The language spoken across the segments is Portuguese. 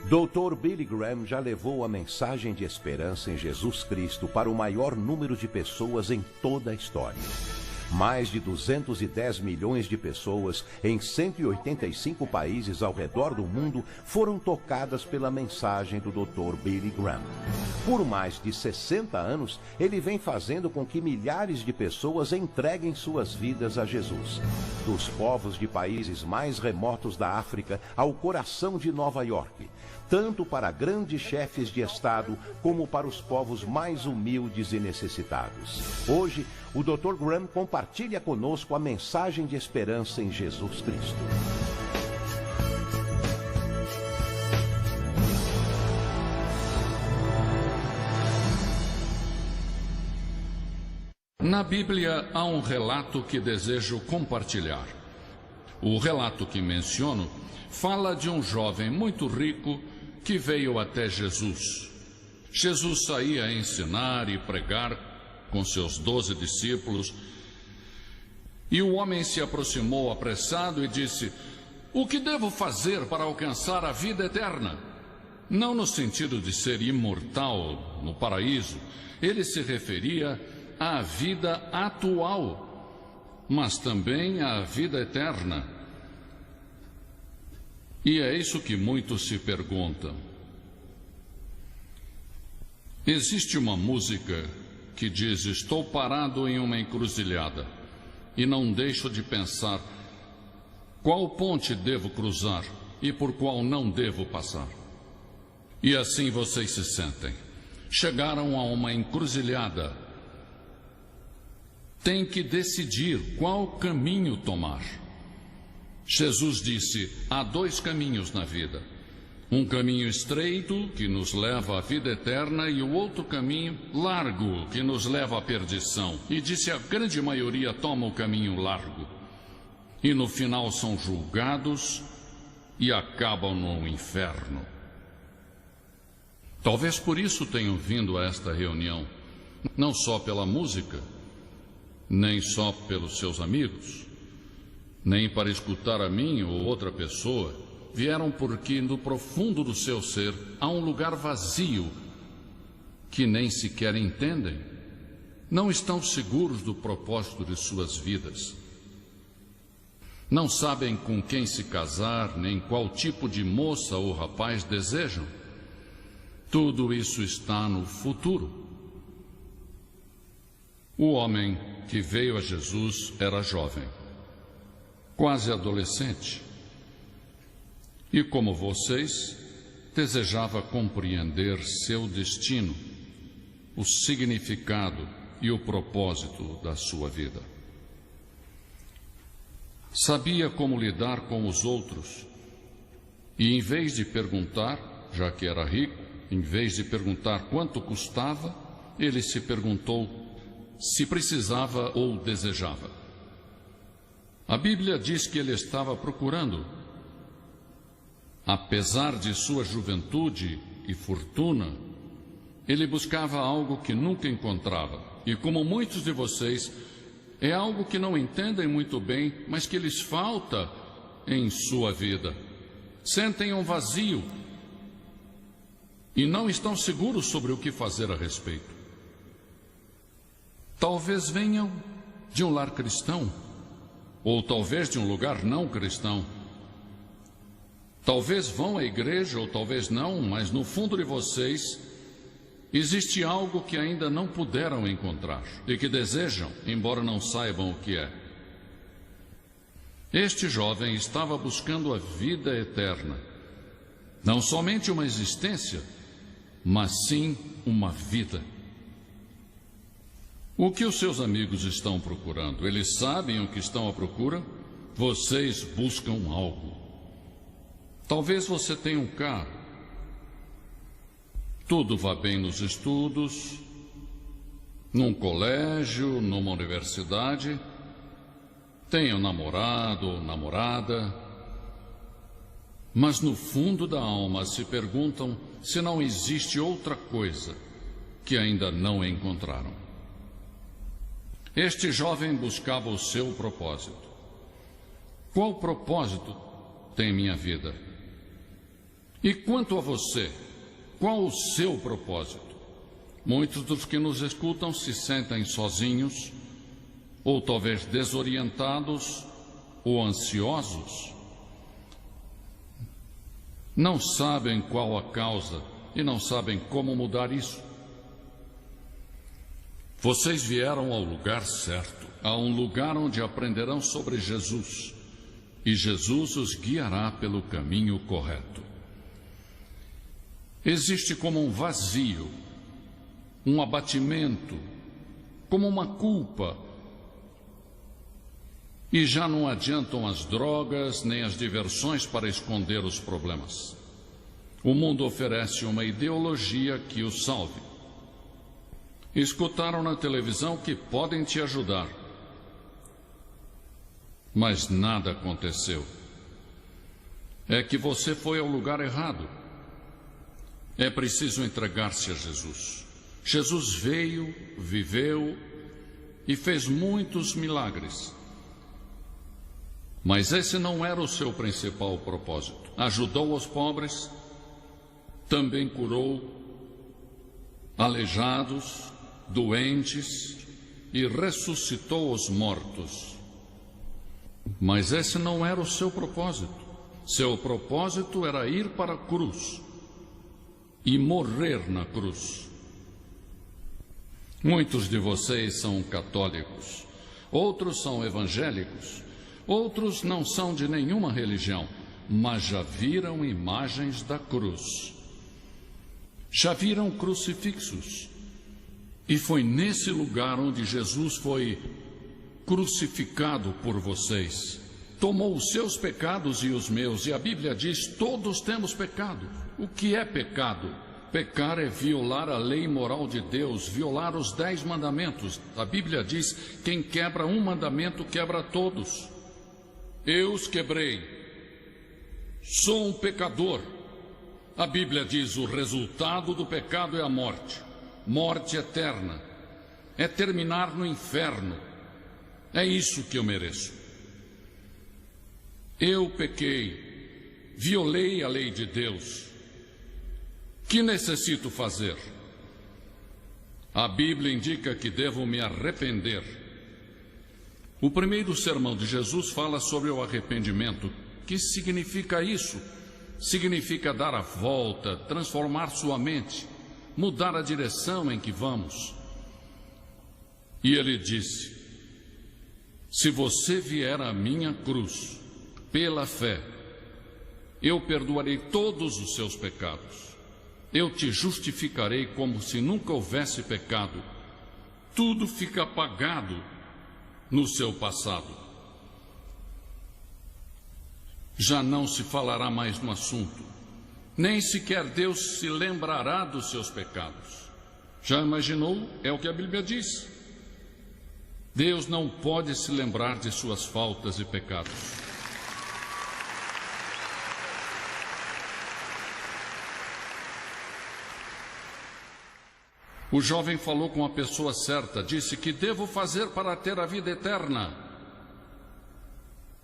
Dr. Billy Graham já levou a mensagem de esperança em Jesus Cristo para o maior número de pessoas em toda a história. Mais de 210 milhões de pessoas em 185 países ao redor do mundo foram tocadas pela mensagem do Dr. Billy Graham. Por mais de 60 anos, ele vem fazendo com que milhares de pessoas entreguem suas vidas a Jesus. Dos povos de países mais remotos da África ao coração de Nova York, tanto para grandes chefes de Estado como para os povos mais humildes e necessitados. Hoje, o Dr. Graham compartilha conosco a mensagem de esperança em Jesus Cristo. Na Bíblia há um relato que desejo compartilhar. O relato que menciono fala de um jovem muito rico que veio até Jesus. Jesus saía a ensinar e pregar com seus 12 discípulos, e o homem se aproximou apressado e disse: "O que devo fazer para alcançar a vida eterna?" Não no sentido de ser imortal no paraíso, ele se referia à vida atual, mas também à vida eterna. E é isso que muitos se perguntam. Existe uma música que diz: "Estou parado em uma encruzilhada e não deixo de pensar qual ponte devo cruzar e por qual não devo passar." E assim vocês se sentem. Chegaram a uma encruzilhada. Tem que decidir qual caminho tomar. Jesus disse: há dois caminhos na vida. Um caminho estreito, que nos leva à vida eterna, e o outro caminho largo, que nos leva à perdição. E disse: a grande maioria toma o caminho largo. E no final são julgados e acabam no inferno. Talvez por isso tenham vindo a esta reunião, não só pela música, nem só pelos seus amigos, nem para escutar a mim ou outra pessoa. Vieram porque no profundo do seu ser há um lugar vazio que nem sequer entendem. Não estão seguros do propósito de suas vidas. Não sabem com quem se casar, nem qual tipo de moça ou rapaz desejam. Tudo isso está no futuro. O homem que veio a Jesus era jovem, quase adolescente. E como vocês, desejava compreender seu destino, o significado e o propósito da sua vida. Sabia como lidar com os outros e, em vez de perguntar, já que era rico, em vez de perguntar quanto custava, ele se perguntou se precisava ou desejava. A Bíblia diz que ele estava procurando. Apesar de sua juventude e fortuna, ele buscava algo que nunca encontrava. E como muitos de vocês, é algo que não entendem muito bem, mas que lhes falta em sua vida. Sentem um vazio e não estão seguros sobre o que fazer a respeito. Talvez venham de um lar cristão, ou talvez de um lugar não cristão. Talvez vão à igreja, ou talvez não, mas no fundo de vocês existe algo que ainda não puderam encontrar e que desejam, embora não saibam o que é. Este jovem estava buscando a vida eterna, não somente uma existência, mas sim uma vida. O que os seus amigos estão procurando? Eles sabem o que estão à procura? Vocês buscam algo. Talvez você tenha um carro. Tudo vá bem nos estudos, num colégio, numa universidade. Tenha um namorado ou namorada. Mas no fundo da alma se perguntam se não existe outra coisa que ainda não encontraram. Este jovem buscava o seu propósito. Qual propósito tem minha vida? E quanto a você, qual o seu propósito? Muitos dos que nos escutam se sentem sozinhos, ou talvez desorientados ou ansiosos. Não sabem qual a causa e não sabem como mudar isso. Vocês vieram ao lugar certo, a um lugar onde aprenderão sobre Jesus, e Jesus os guiará pelo caminho correto. Existe como um vazio, um abatimento, como uma culpa, e já não adiantam as drogas nem as diversões para esconder os problemas. O mundo oferece uma ideologia que os salve. Escutaram na televisão que podem te ajudar, mas nada aconteceu. É que você foi ao lugar errado. É preciso entregar-se a Jesus. Jesus veio, viveu e fez muitos milagres. Mas esse não era o seu principal propósito. Ajudou os pobres, também curou aleijados, doentes e ressuscitou os mortos. Mas esse não era o seu propósito. Seu propósito era ir para a cruz e morrer na cruz. Muitos de vocês são católicos, outros são evangélicos, outros não são de nenhuma religião, mas já viram imagens da cruz. Já viram crucifixos. E foi nesse lugar onde Jesus foi crucificado por vocês. Tomou os seus pecados e os meus, e a Bíblia diz: todos temos pecado. O que é pecado? Pecar é violar a lei moral de Deus, violar os 10 mandamentos. A Bíblia diz: quem quebra um mandamento, quebra todos. Eu os quebrei. Sou um pecador. A Bíblia diz: o resultado do pecado é a morte. Morte eterna. É terminar no inferno. É isso que eu mereço. Eu pequei, violei a lei de Deus. Que necessito fazer? A Bíblia indica que devo me arrepender. O primeiro sermão de Jesus fala sobre o arrependimento. Que significa isso? Significa dar a volta, transformar sua mente, mudar a direção em que vamos. E ele disse: se você vier à minha cruz pela fé, eu perdoarei todos os seus pecados. Eu te justificarei como se nunca houvesse pecado. Tudo fica apagado no seu passado. Já não se falará mais no assunto. Nem sequer Deus se lembrará dos seus pecados. Já imaginou? É o que a Bíblia diz. Deus não pode se lembrar de suas faltas e pecados. O jovem falou com a pessoa certa, disse: que devo fazer para ter a vida eterna?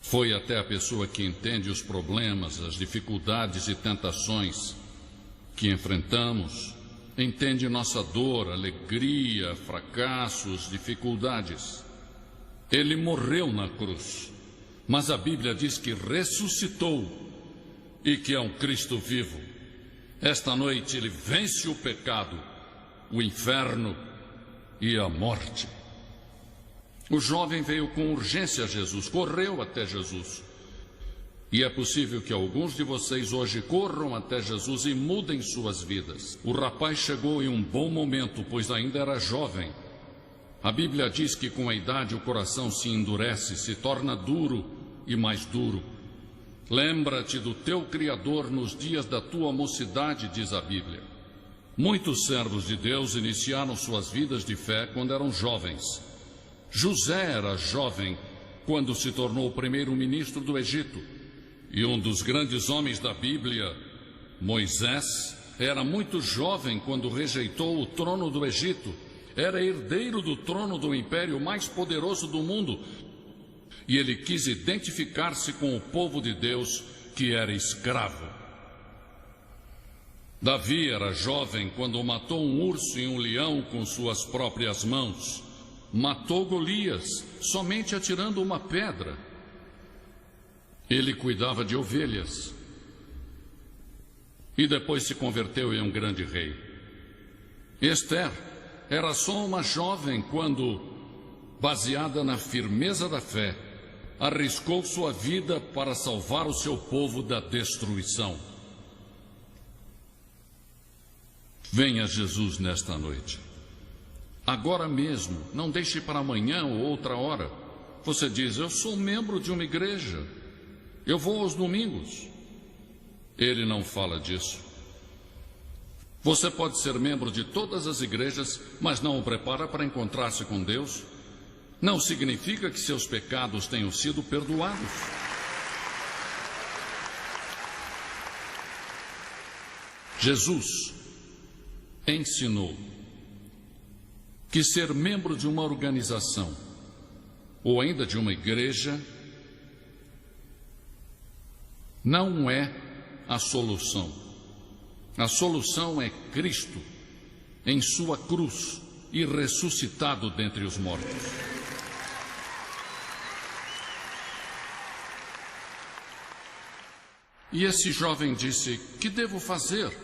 Foi até a pessoa que entende os problemas, as dificuldades e tentações que enfrentamos, entende nossa dor, alegria, fracassos, dificuldades. Ele morreu na cruz, mas a Bíblia diz que ressuscitou e que é um Cristo vivo. Esta noite ele vence o pecado, o inferno e a morte. O jovem veio com urgência a Jesus, correu até Jesus. E é possível que alguns de vocês hoje corram até Jesus e mudem suas vidas. O rapaz chegou em um bom momento, pois ainda era jovem. A Bíblia diz que com a idade o coração se endurece, se torna duro e mais duro. Lembra-te do teu Criador nos dias da tua mocidade, diz a Bíblia. Muitos servos de Deus iniciaram suas vidas de fé quando eram jovens. José era jovem quando se tornou o primeiro-ministro do Egito. E um dos grandes homens da Bíblia, Moisés, era muito jovem quando rejeitou o trono do Egito. Era herdeiro do trono do império mais poderoso do mundo. E ele quis identificar-se com o povo de Deus que era escravo. Davi era jovem quando matou um urso e um leão com suas próprias mãos. Matou Golias somente atirando uma pedra. Ele cuidava de ovelhas e depois se converteu em um grande rei. Esther era só uma jovem quando, baseada na firmeza da fé, arriscou sua vida para salvar o seu povo da destruição. Venha Jesus nesta noite. Agora mesmo, não deixe para amanhã ou outra hora. Você diz, eu sou membro de uma igreja, eu vou aos domingos. Ele não fala disso. Você pode ser membro de todas as igrejas, mas não o prepara para encontrar-se com Deus. Não significa que seus pecados tenham sido perdoados. Jesus ensinou que ser membro de uma organização ou ainda de uma igreja não é a solução. A solução é Cristo em sua cruz e ressuscitado dentre os mortos. E esse jovem disse, que devo fazer?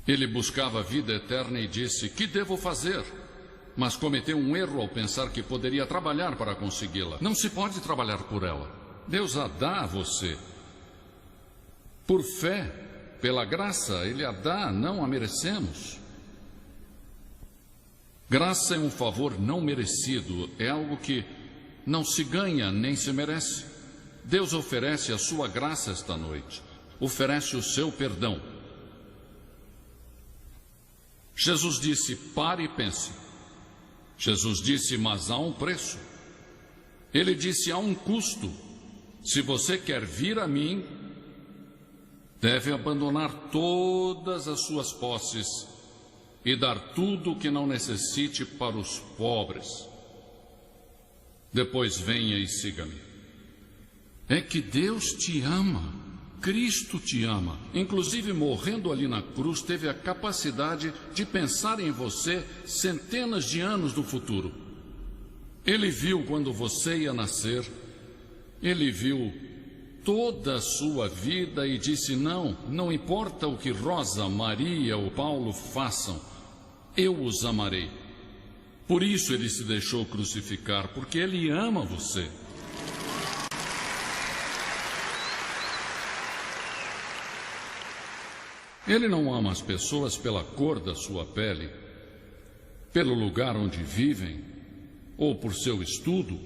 Ele buscava a vida eterna e disse, que devo fazer? Mas cometeu um erro ao pensar que poderia trabalhar para consegui-la. Não se pode trabalhar por ela. Deus a dá a você. Por fé, pela graça, Ele a dá, não a merecemos. Graça é um favor não merecido, é algo que não se ganha nem se merece. Deus oferece a sua graça esta noite, oferece o seu perdão. Jesus disse, pare e pense. Jesus disse, mas há um preço. Ele disse, há um custo. Se você quer vir a mim, deve abandonar todas as suas posses e dar tudo o que não necessite para os pobres. Depois venha e siga-me. É que Deus te ama. Cristo te ama, inclusive morrendo ali na cruz, teve a capacidade de pensar em você centenas de anos no futuro. Ele viu quando você ia nascer, ele viu toda a sua vida e disse, não importa o que Rosa, Maria ou Paulo façam, eu os amarei. Por isso ele se deixou crucificar, porque ele ama você. Ele não ama as pessoas pela cor da sua pele, pelo lugar onde vivem, ou por seu estudo.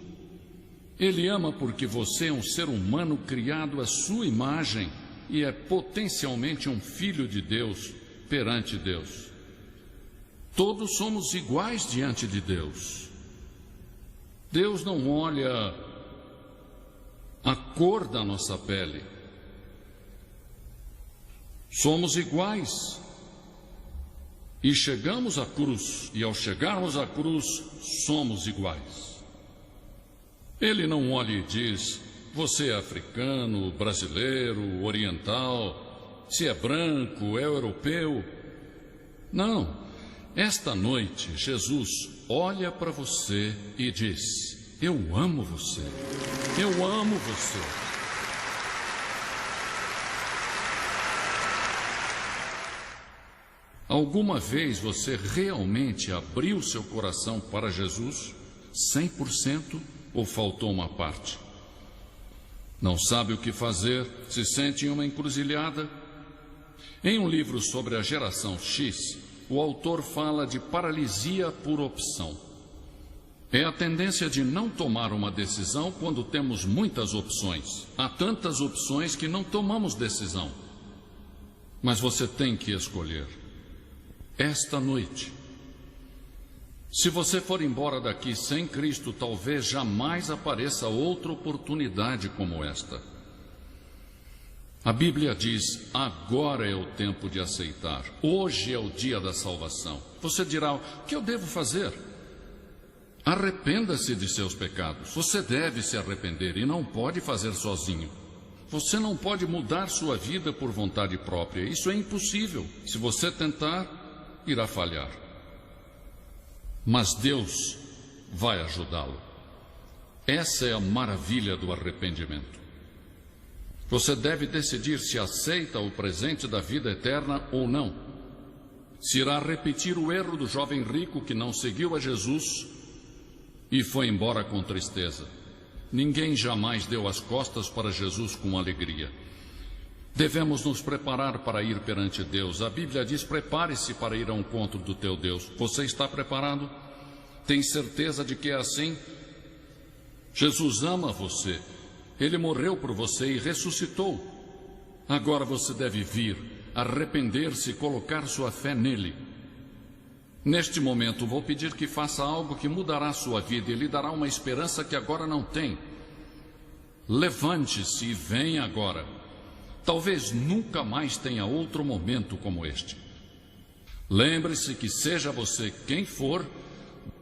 Ele ama porque você é um ser humano criado à sua imagem e é potencialmente um filho de Deus perante Deus. Todos somos iguais diante de Deus. Deus não olha a cor da nossa pele. Somos iguais. E chegamos à cruz, e ao chegarmos à cruz, somos iguais. Ele não olha e diz, você é africano, brasileiro, oriental, se é branco, é europeu. Não, esta noite Jesus olha para você e diz, eu amo você, eu amo você. Alguma vez você realmente abriu seu coração para Jesus? 100% ou faltou uma parte? Não sabe o que fazer? Se sente em uma encruzilhada? Em um livro sobre a geração X, o autor fala de paralisia por opção. É a tendência de não tomar uma decisão quando temos muitas opções. Há tantas opções que não tomamos decisão. Mas você tem que escolher. Esta noite, se você for embora daqui sem Cristo, talvez jamais apareça outra oportunidade como esta. A Bíblia diz, agora é o tempo de aceitar. Hoje é o dia da salvação. Você dirá, o que eu devo fazer? Arrependa-se de seus pecados. Você deve se arrepender e não pode fazer sozinho. Você não pode mudar sua vida por vontade própria. Isso é impossível. Se você tentar, irá falhar. Mas Deus vai ajudá-lo. Essa é a maravilha do arrependimento. Você deve decidir se aceita o presente da vida eterna ou não. Se irá repetir o erro do jovem rico que não seguiu a Jesus e foi embora com tristeza. Ninguém jamais deu as costas para Jesus com alegria. Devemos nos preparar para ir perante Deus. A Bíblia diz: prepare-se para ir ao encontro do teu Deus. Você está preparado? Tem certeza de que é assim? Jesus ama você. Ele morreu por você e ressuscitou. Agora você deve vir, arrepender-se e colocar sua fé nele. Neste momento, vou pedir que faça algo que mudará sua vida e lhe dará uma esperança que agora não tem. Levante-se e venha agora. Talvez nunca mais tenha outro momento como este. Lembre-se que, seja você quem for,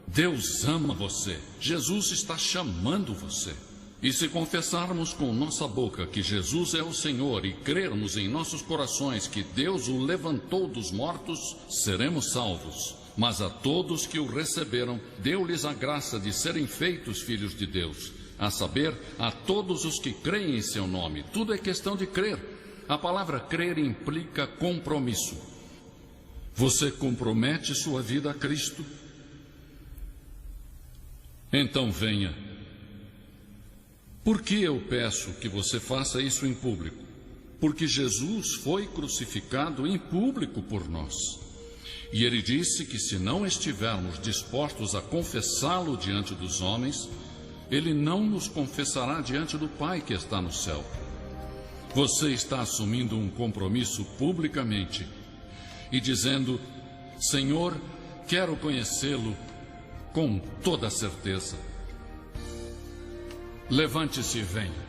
Deus ama você. Jesus está chamando você. E se confessarmos com nossa boca que Jesus é o Senhor e crermos em nossos corações que Deus o levantou dos mortos, seremos salvos. Mas a todos que o receberam, deu-lhes a graça de serem feitos filhos de Deus, a saber, a todos os que creem em seu nome. Tudo é questão de crer. A palavra crer implica compromisso. Você compromete sua vida a Cristo? Então venha. Por que eu peço que você faça isso em público? Porque Jesus foi crucificado em público por nós. E ele disse que se não estivermos dispostos a confessá-lo diante dos homens, ele não nos confessará diante do Pai que está no céu. Você está assumindo um compromisso publicamente e dizendo: Senhor, quero conhecê-lo com toda certeza. Levante-se e venha.